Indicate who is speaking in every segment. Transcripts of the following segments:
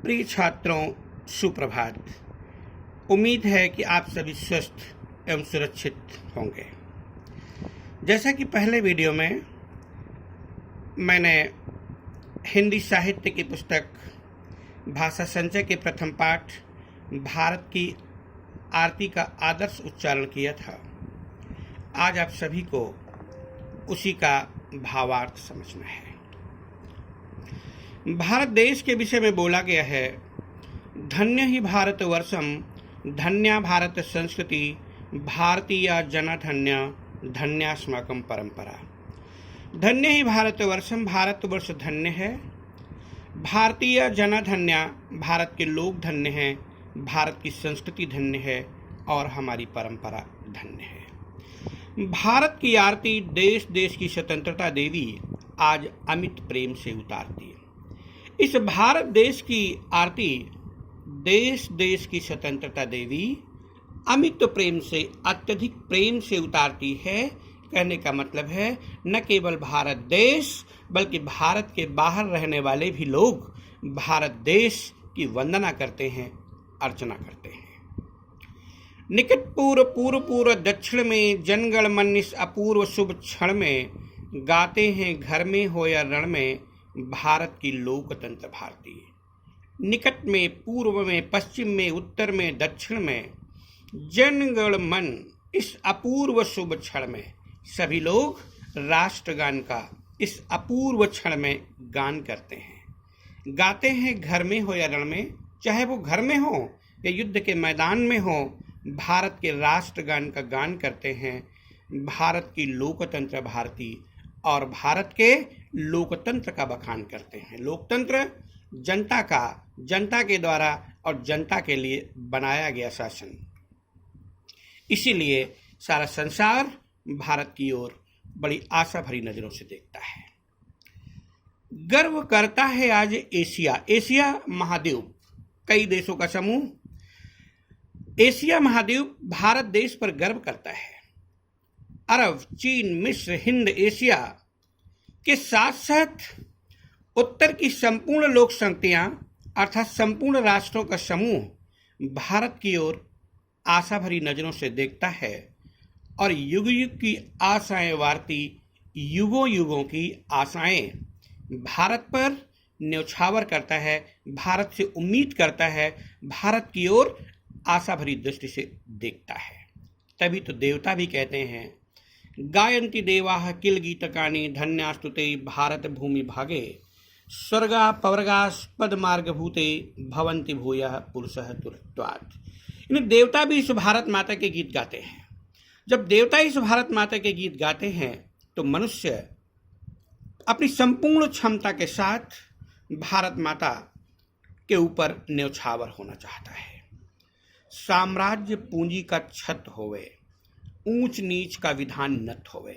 Speaker 1: प्रिय छात्रों, सुप्रभात। उम्मीद है कि आप सभी स्वस्थ एवं सुरक्षित होंगे। जैसा कि पहले वीडियो में मैंने हिंदी साहित्य की पुस्तक भाषा संचय के प्रथम पाठ भारत की आरती का आदर्श उच्चारण किया था, आज आप सभी को उसी का भावार्थ समझना है। भारत देश के विषय में बोला गया है, धन्य ही भारतवर्षम, धन्या भारत संस्कृति, भारतीय जनधन्य, धन्यास्माकं परंपरा। धन्य ही भारतवर्षम, भारतवर्ष धन्य है। भारतीय जनधन्य, भारत के लोग धन्य हैं। भारत की संस्कृति धन्य है और हमारी परंपरा धन्य है। भारत की आरती देश देश की स्वतंत्रता देवी आज अमित प्रेम से उतारती है। इस भारत देश की आरती देश देश की स्वतंत्रता देवी अमित प्रेम से, अत्यधिक प्रेम से उतारती है। कहने का मतलब है न केवल भारत देश बल्कि भारत के बाहर रहने वाले भी लोग भारत देश की वंदना करते हैं, अर्चना करते हैं। निकट पूर्व पूर्व पूर्व दक्षिण में, जनगण मन इस अपूर्व शुभ क्षण में, गाते हैं घर में हो या रण में, भारत की लोकतंत्र भारती। निकट में, पूर्व में, पश्चिम में, उत्तर में, दक्षिण में, जनगण मन इस अपूर्व शुभ क्षण में, सभी लोग राष्ट्रगान का इस अपूर्व क्षण में गान करते हैं। गाते हैं घर में हो या रण में, चाहे वो घर में हो या युद्ध के मैदान में हो, भारत के राष्ट्रगान का गान करते हैं। भारत की लोकतंत्र भारती और भारत के लोकतंत्र का बखान करते हैं। लोकतंत्र जनता का, जनता के द्वारा और जनता के लिए बनाया गया शासन। इसीलिए सारा संसार भारत की ओर बड़ी आशा भरी नजरों से देखता है। गर्व करता है आज एशिया। एशिया महाद्वीप, कई देशों का समूह। एशिया महाद्वीप भारत देश पर गर्व करता है। अरब, चीन, मिस्र, हिंद, एशिया के साथ साथ उत्तर की संपूर्ण लोक शक्तियां अर्थात संपूर्ण राष्ट्रों का समूह भारत की ओर आशा भरी नजरों से देखता है और युग युग की आशाएं वारती, युगों युगों की आशाएं भारत पर न्यौछावर करता है, भारत से उम्मीद करता है, भारत की ओर आशा भरी दृष्टि से देखता है। तभी तो देवता भी कहते हैं, गायन्ति देवाः किल गीतकानि, धन्यास्तुते भारत भूमि भागे, स्वर्गा पवर्गास्पद मार्गभूते, भवन्ति भूयः पुरुषः तुरत्वात्। इन देवता भी इस भारत माता के गीत गाते हैं। जब देवता इस भारत माता के गीत गाते हैं तो मनुष्य अपनी संपूर्ण क्षमता के साथ भारत माता के ऊपर न्यौछावर होना चाहता है। साम्राज्य पूंजी का छत होवे, ऊंच नीच का विधान नत होवे।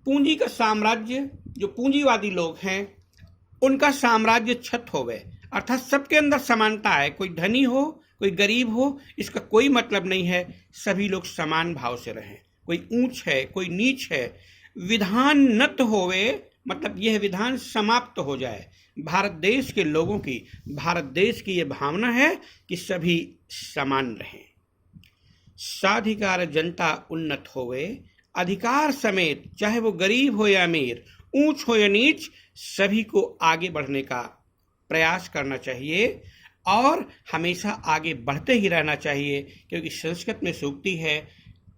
Speaker 1: पूंजी का साम्राज्य, जो पूंजीवादी लोग हैं उनका साम्राज्य छत होवे, अर्थात सबके अंदर समानता है। कोई धनी हो, कोई गरीब हो, इसका कोई मतलब नहीं है। सभी लोग समान भाव से रहें। कोई ऊंच है, कोई नीच है। विधान नत होवे मतलब यह विधान समाप्त हो जाए। भारत देश के लोगों की, भारत देश की यह भावना है कि सभी समान रहें। साधिकार जनता उन्नत होवे, अधिकार समेत, चाहे वो गरीब हो या अमीर, ऊंच हो या नीच, सभी को आगे बढ़ने का प्रयास करना चाहिए और हमेशा आगे बढ़ते ही रहना चाहिए। क्योंकि संस्कृत में सूक्ति है,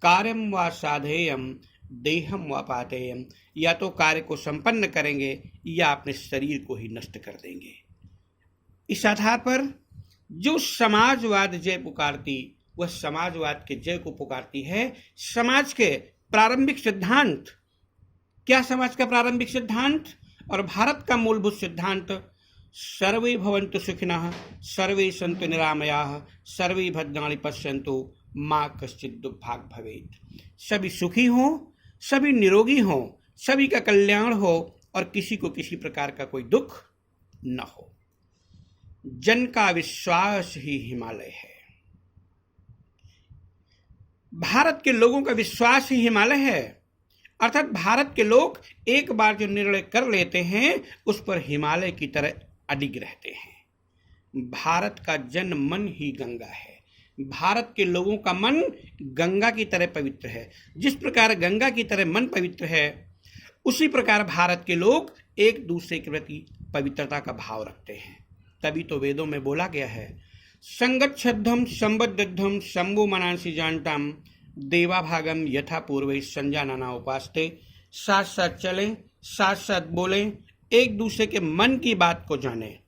Speaker 1: कार्यम व साधेयम देहम व पातेयम। या तो कार्य को संपन्न करेंगे या अपने शरीर को ही नष्ट कर देंगे। इस आधार पर जो समाजवाद जय पुकारती, वह समाजवाद के जय को पुकारती है। समाज के प्रारंभिक सिद्धांत क्या? समाज का प्रारंभिक सिद्धांत और भारत का मूलभूत सिद्धांत, सर्वे भवन्तु सुखिनः, सर्वे सन्तु निरामयाः, सर्वे भद्राणि पश्यन्तु, माँ कश्चित् दुर्भाग् भवेत्। सभी सुखी हों, सभी निरोगी हों, सभी का कल्याण हो और किसी को किसी प्रकार का कोई दुख न हो। जन का विश्वास ही हिमालय है। भारत के लोगों का विश्वास ही हिमालय है। अर्थात भारत के लोग एक बार जो निर्णय कर लेते हैं उस पर हिमालय की तरह अडिग रहते हैं। भारत का जन मन ही गंगा है। भारत के लोगों का मन गंगा की तरह पवित्र है। जिस प्रकार गंगा की तरह मन पवित्र है, उसी प्रकार भारत के लोग एक दूसरे के प्रति पवित्रता का भाव रखते हैं। तभी तो वेदों में बोला गया है, संगच्छध्वम संबद्धध्वम शंभु मनांसी जानताम देवा भागम यथा पूर्व संजानना उपासते। साथ साथ चलें, साथ साथ बोलें, एक दूसरे के मन की बात को जानें।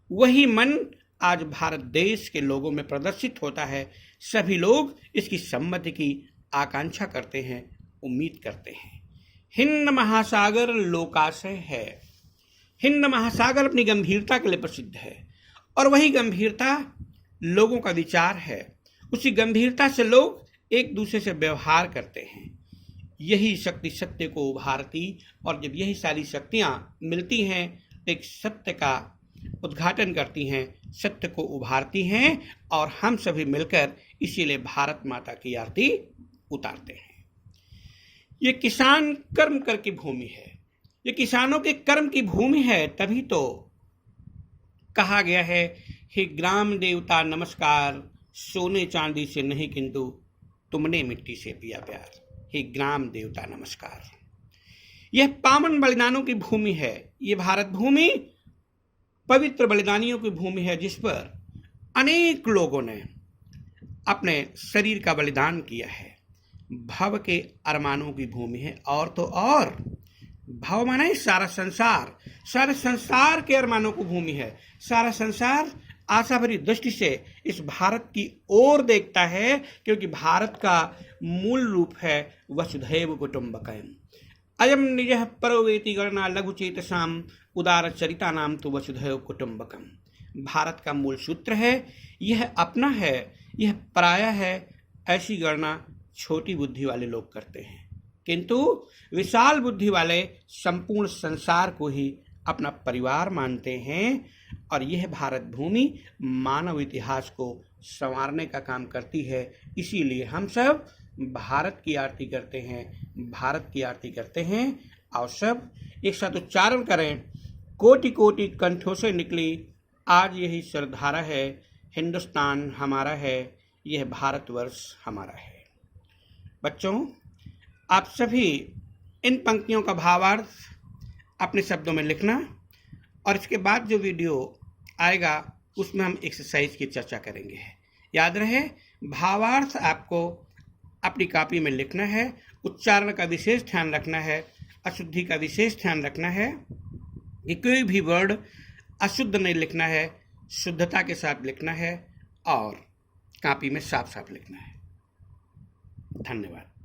Speaker 1: वही मन आज भारत देश के लोगों में प्रदर्शित होता है। सभी लोग इसकी सम्मति की आकांक्षा करते हैं, उम्मीद करते हैं। हिंद महासागर लोकाशय है। हिंद महासागर अपनी गंभीरता के लिए प्रसिद्ध है और वही गंभीरता लोगों का विचार है। उसी गंभीरता से लोग एक दूसरे से व्यवहार करते हैं। यही शक्ति सत्य को उभारती, और जब यही सारी शक्तियां मिलती हैं तो एक सत्य का उद्घाटन करती हैं, सत्य को उभारती हैं, और हम सभी मिलकर इसीलिए भारत माता की आरती उतारते हैं। ये किसान कर्म कर की भूमि है, ये किसानों के कर्म की भूमि है। तभी तो कहा गया है, हे ग्राम देवता नमस्कार, सोने चांदी से नहीं किंतु तुमने मिट्टी से पिया प्यार। हे ग्राम देवता नमस्कार। यह पावन बलिदानों की भूमि है। ये भारत भूमि पवित्र बलिदानियों की भूमि है, जिस पर अनेक लोगों ने अपने शरीर का बलिदान किया है। भव के अरमानों की भूमि है, और तो और भव माने सारा संसार, सारे संसार के अरमानों की भूमि है। सारा संसार आशा भरी दृष्टि से इस भारत की ओर देखता है, क्योंकि भारत का मूल रूप है वसुधैव कुटुंबकम। अयम निजः परो वेति गणना लघु चेतसाम उदार चरिता नाम तो वसुधैव कुटुंबकम। भारत का मूल सूत्र है, यह अपना है, यह पराया है। ऐसी गणना छोटी बुद्धि वाले लोग करते हैं, किंतु विशाल बुद्धि वाले संपूर्ण संसार को ही अपना परिवार मानते हैं। और यह भारत भूमि मानव इतिहास को संवारने का काम करती है। इसीलिए हम सब भारत की आरती करते हैं, भारत की आरती करते हैं। और सब एक साथ उच्चारण करें, कोटि कोटि कंठों से निकली आज यही सरधारा है। हिंदुस्तान हमारा है, यह भारतवर्ष हमारा है। बच्चों, आप सभी इन पंक्तियों का भावार्थ अपने शब्दों में लिखना, और इसके बाद जो वीडियो आएगा उसमें हम एक्सरसाइज की चर्चा करेंगे। याद रहे, भावार्थ आपको अपनी कॉपी में लिखना है, उच्चारण का विशेष ध्यान रखना है, अशुद्धि का विशेष ध्यान रखना है कि कोई भी वर्ड अशुद्ध नहीं लिखना है, शुद्धता के साथ लिखना है और कॉपी में साफ साफ लिखना है। धन्यवाद।